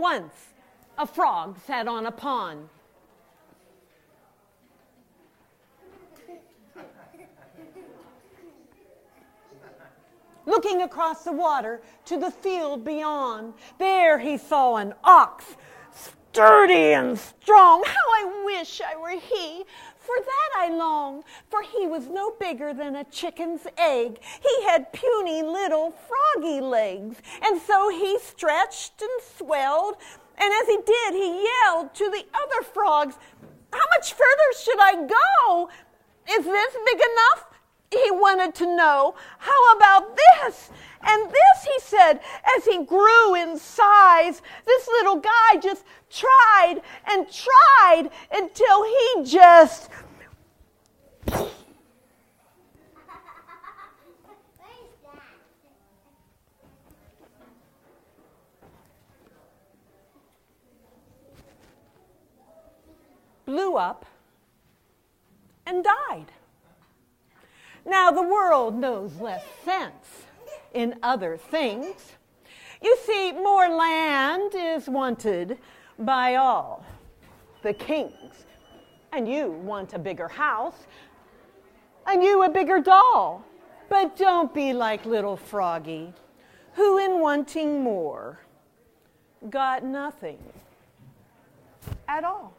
Once, a frog sat on a pond. Looking across the water to the field beyond, there he saw an ox, sturdy and strong. How I wish I were he, for that I long, for he was no bigger than a chicken's egg. He had puny little froggy legs, and so he stretched and swelled, and as he did, he yelled to the other frogs, "How much further should I go? Is this big enough?" He wanted to know. "How about this? And this," he said, as he grew in size. This little guy just tried and tried until he just blew up and died. Now, the world knows less sense in other things. You see, more land is wanted by all the kings. And you want a bigger house, and you a bigger doll. But don't be like little Froggy, who in wanting more got nothing at all.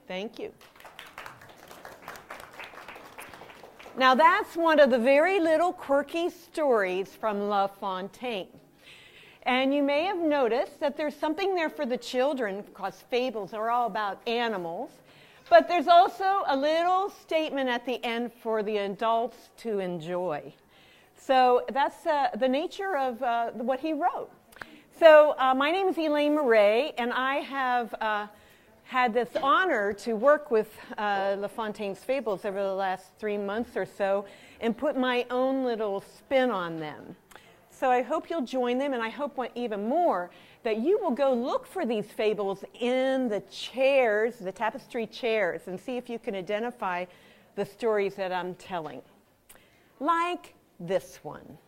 Thank you. Now that's one of the very little quirky stories from La Fontaine. And you may have noticed that there's something there for the children, because fables are all about animals. But there's also a little statement at the end for the adults to enjoy. So that's the nature of what he wrote. So my name is Elaine Muray, and I have had this honor to work with La Fontaine's fables over the last 3 months or so and put my own little spin on them. So I hope you'll join them, and I hope even more that you will go look for these fables in the chairs, the tapestry chairs, and see if you can identify the stories that I'm telling. Like this one.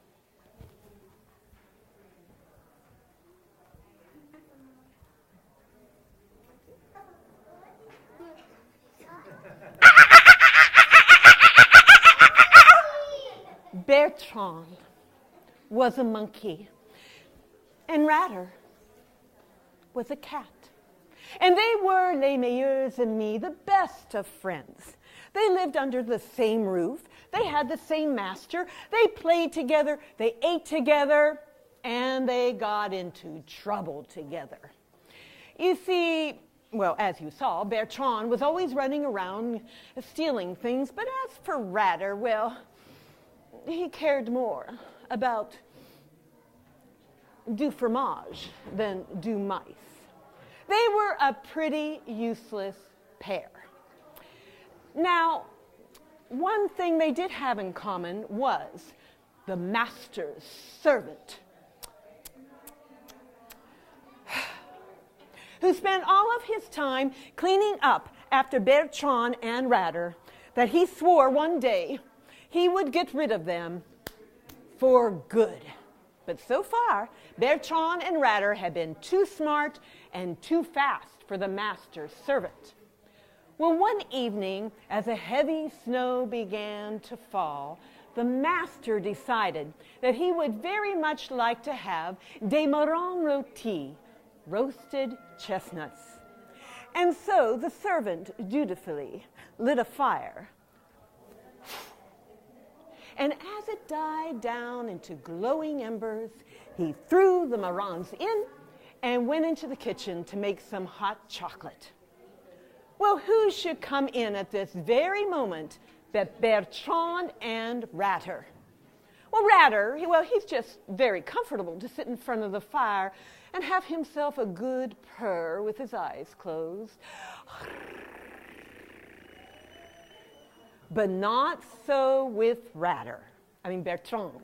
Bertrand was a monkey, and Ratter was a cat. And they were les meilleurs amis, the best of friends. They lived under the same roof. They had the same master. They played together. They ate together. And they got into trouble together. You see, well, as you saw, Bertrand was always running around stealing things. But as for Ratter, well, he cared more about du fromage than du mice. They were a pretty useless pair. Now, one thing they did have in common was the master's servant, who spent all of his time cleaning up after Bertrand and Ratter, that he swore one day he would get rid of them for good. But so far, Bertrand and Ratter had been too smart and too fast for the master's servant. Well, one evening, as a heavy snow began to fall, the master decided that he would very much like to have des marrons rôtis, roasted chestnuts. And so the servant dutifully lit a fire. And as it died down into glowing embers, he threw the marrons in and went into the kitchen to make some hot chocolate. Well, who should come in at this very moment but Bertrand and Ratter? Well, Ratter, he's just very comfortable to sit in front of the fire and have himself a good purr with his eyes closed. But not so with Bertrand.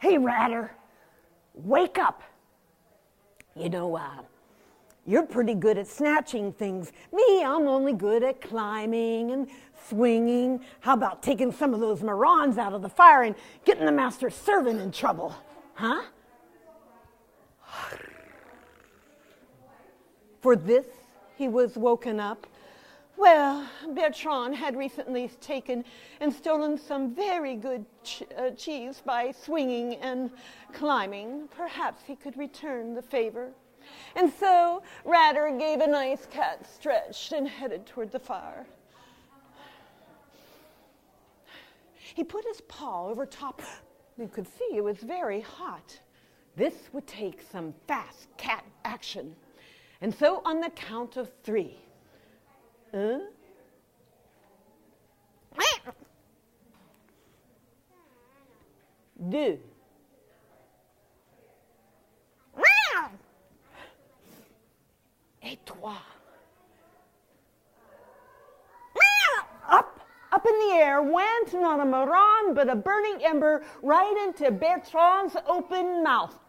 Hey, Ratter, wake up. You know, you're pretty good at snatching things. Me, I'm only good at climbing and swinging. How about taking some of those marrons out of the fire and getting the master servant in trouble? Huh? For this, he was woken up. Well, Bertrand had recently taken and stolen some very good cheese by swinging and climbing. Perhaps he could return the favor. And so Ratter gave a nice cat stretch and headed toward the fire. He put his paw over top. You could see it was very hot. This would take some fast cat action. And so on the count of 3. 2. Et 3. Up in the air went not a marron but a burning ember right into Bertrand's open mouth.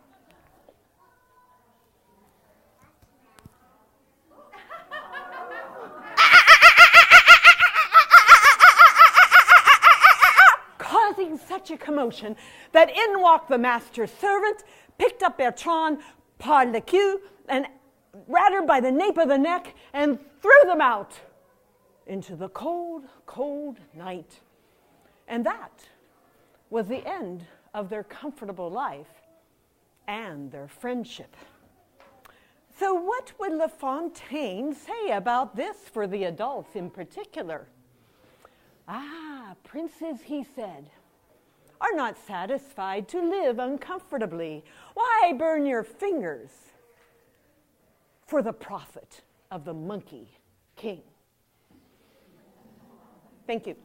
Causing such a commotion that in walked the master's servant, picked up Bertrand par le cul and Ratter by the nape of the neck and threw them out into the cold, cold night. And that was the end of their comfortable life and their friendship. So what would La Fontaine say about this for the adults in particular? Princes, he said, are not satisfied to live uncomfortably. Why burn your fingers for the profit of the Monkey King? Thank you.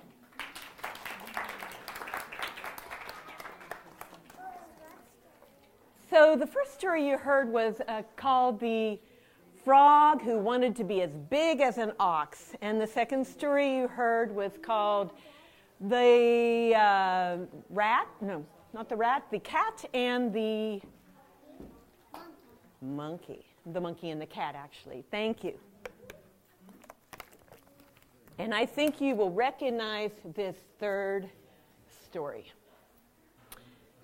So the first story you heard was called The Frog Who Wanted to Be as Big as an Ox. And the second story you heard was called The Rat, no, not the rat, the cat and the monkey. The monkey and the cat, actually. Thank you. And I think you will recognize this third story.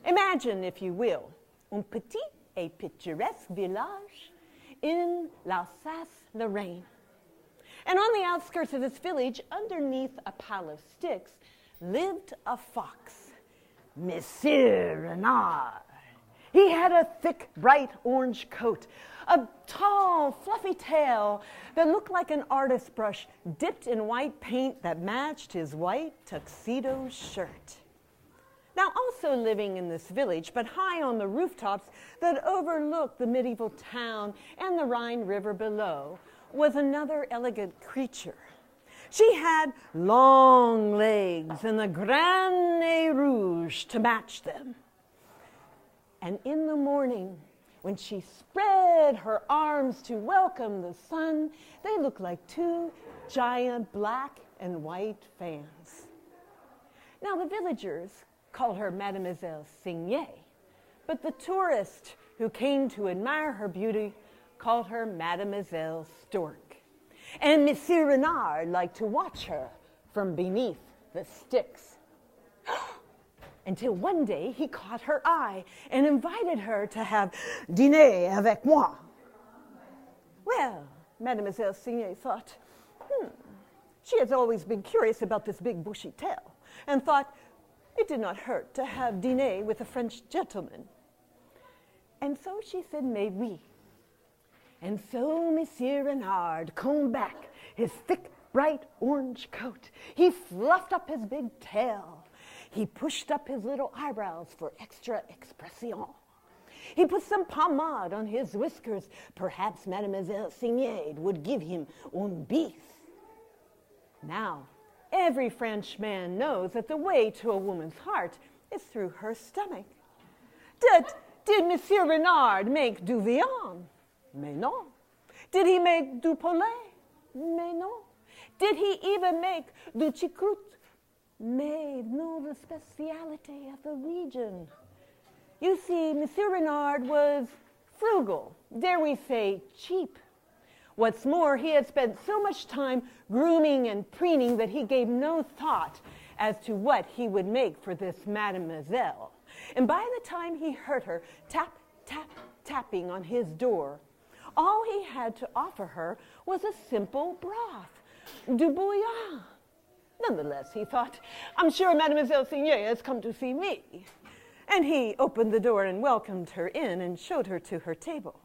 Imagine, if you will, un petit et picturesque village in l'Alsace-Lorraine. And on the outskirts of this village, underneath a pile of sticks, lived a fox, Monsieur Renard. He had a thick, bright orange coat, a tall, fluffy tail that looked like an artist's brush dipped in white paint that matched his white tuxedo shirt. Now, also living in this village, but high on the rooftops that overlooked the medieval town and the Rhine River below, was another elegant creature. She had long legs and the grand nez rouge to match them. And in the morning, when she spread her arms to welcome the sun, they looked like 2 giant black and white fans. Now, the villagers called her Mademoiselle Signet, but the tourist who came to admire her beauty called her Mademoiselle Stork. And Monsieur Renard liked to watch her from beneath the sticks. Until one day he caught her eye and invited her to have dîner avec moi. Well, Mademoiselle Signet thought, she has always been curious about this big bushy tail, and thought it did not hurt to have dîner with a French gentleman. And so she said, mais oui. And so Monsieur Renard combed back his thick, bright orange coat. He fluffed up his big tail. He pushed up his little eyebrows for extra expression. He put some pomade on his whiskers. Perhaps Mademoiselle Signet would give him un bis. Now, every French man knows that the way to a woman's heart is through her stomach. Did Monsieur Renard make du viande? Mais non. Did he make du poulet? Mais non. Did he even make du choucroute? Mais no, the speciality of the region. You see, Monsieur Renard was frugal, dare we say cheap. What's more, he had spent so much time grooming and preening that he gave no thought as to what he would make for this mademoiselle. And by the time he heard her tap, tap, tapping on his door, all he had to offer her was a simple broth, du bouillon. Nonetheless, he thought, I'm sure Mademoiselle Signet has come to see me. And he opened the door and welcomed her in and showed her to her table.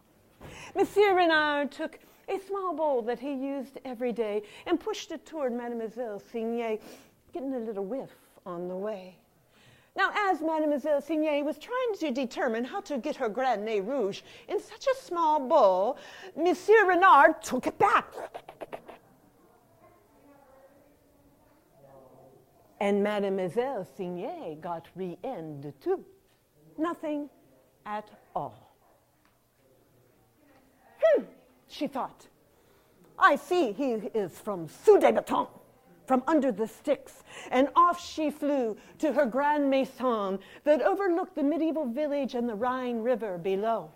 Monsieur Renard took a small bowl that he used every day and pushed it toward Mademoiselle Signet, getting a little whiff on the way. Now, as Mademoiselle Signet was trying to determine how to get her Grand Nez Rouge in such a small bowl, Monsieur Renard took it back. And Mademoiselle Signet got rien du tout. Nothing at all. She thought, I see he is from sous des batons, from under the sticks, and off she flew to her grand maison that overlooked the medieval village and the Rhine River below.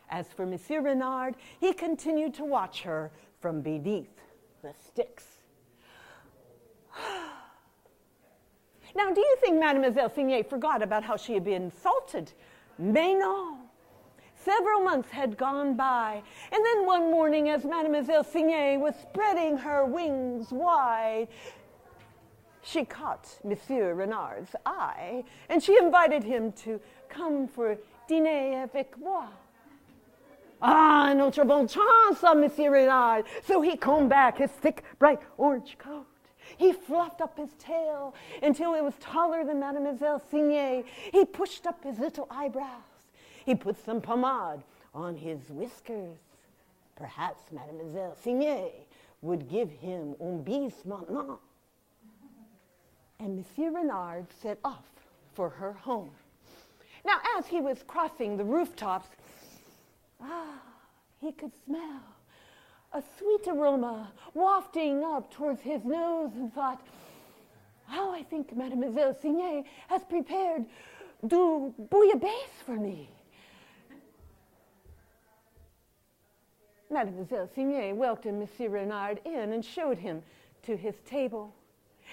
As for Monsieur Renard, he continued to watch her from beneath the sticks. Now, do you think Mademoiselle Signet forgot about how she had been insulted? Mais non. Several months had gone by, and then one morning, as Mademoiselle Signet was spreading her wings wide, she caught Monsieur Renard's eye, and she invited him to come for dîner avec moi. Ah, notre bonne chance, Monsieur Renard. So he combed back his thick, bright orange coat. He fluffed up his tail until it was taller than Mademoiselle Signet. He pushed up his little eyebrows. He put some pomade on his whiskers. Perhaps Mademoiselle Signet would give him un bis maintenant. And Monsieur Renard set off for her home. Now, as he was crossing the rooftops, he could smell a sweet aroma wafting up towards his nose and thought, oh, I think Mademoiselle Signet has prepared du bouillabaisse for me. Mademoiselle Signet welcomed Monsieur Renard in and showed him to his table.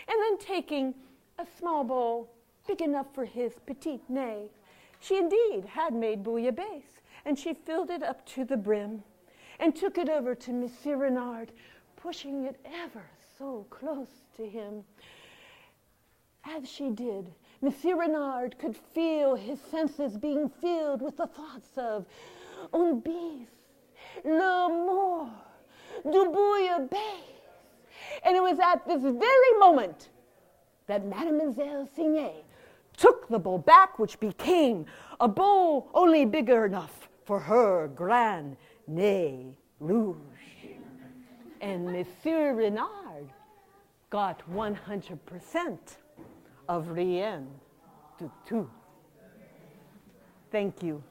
And then taking a small bowl big enough for his petit nez, she indeed had made bouillabaisse, and she filled it up to the brim and took it over to Monsieur Renard, pushing it ever so close to him. As she did, Monsieur Renard could feel his senses being filled with the thoughts of un bis, l'amour, du bouillabaisse. And it was at this very moment that Mademoiselle Signet took the bowl back, which became a bowl only bigger enough for her Grand Nez Rouge. And Monsieur Renard got 100% of rien du tout. Thank you.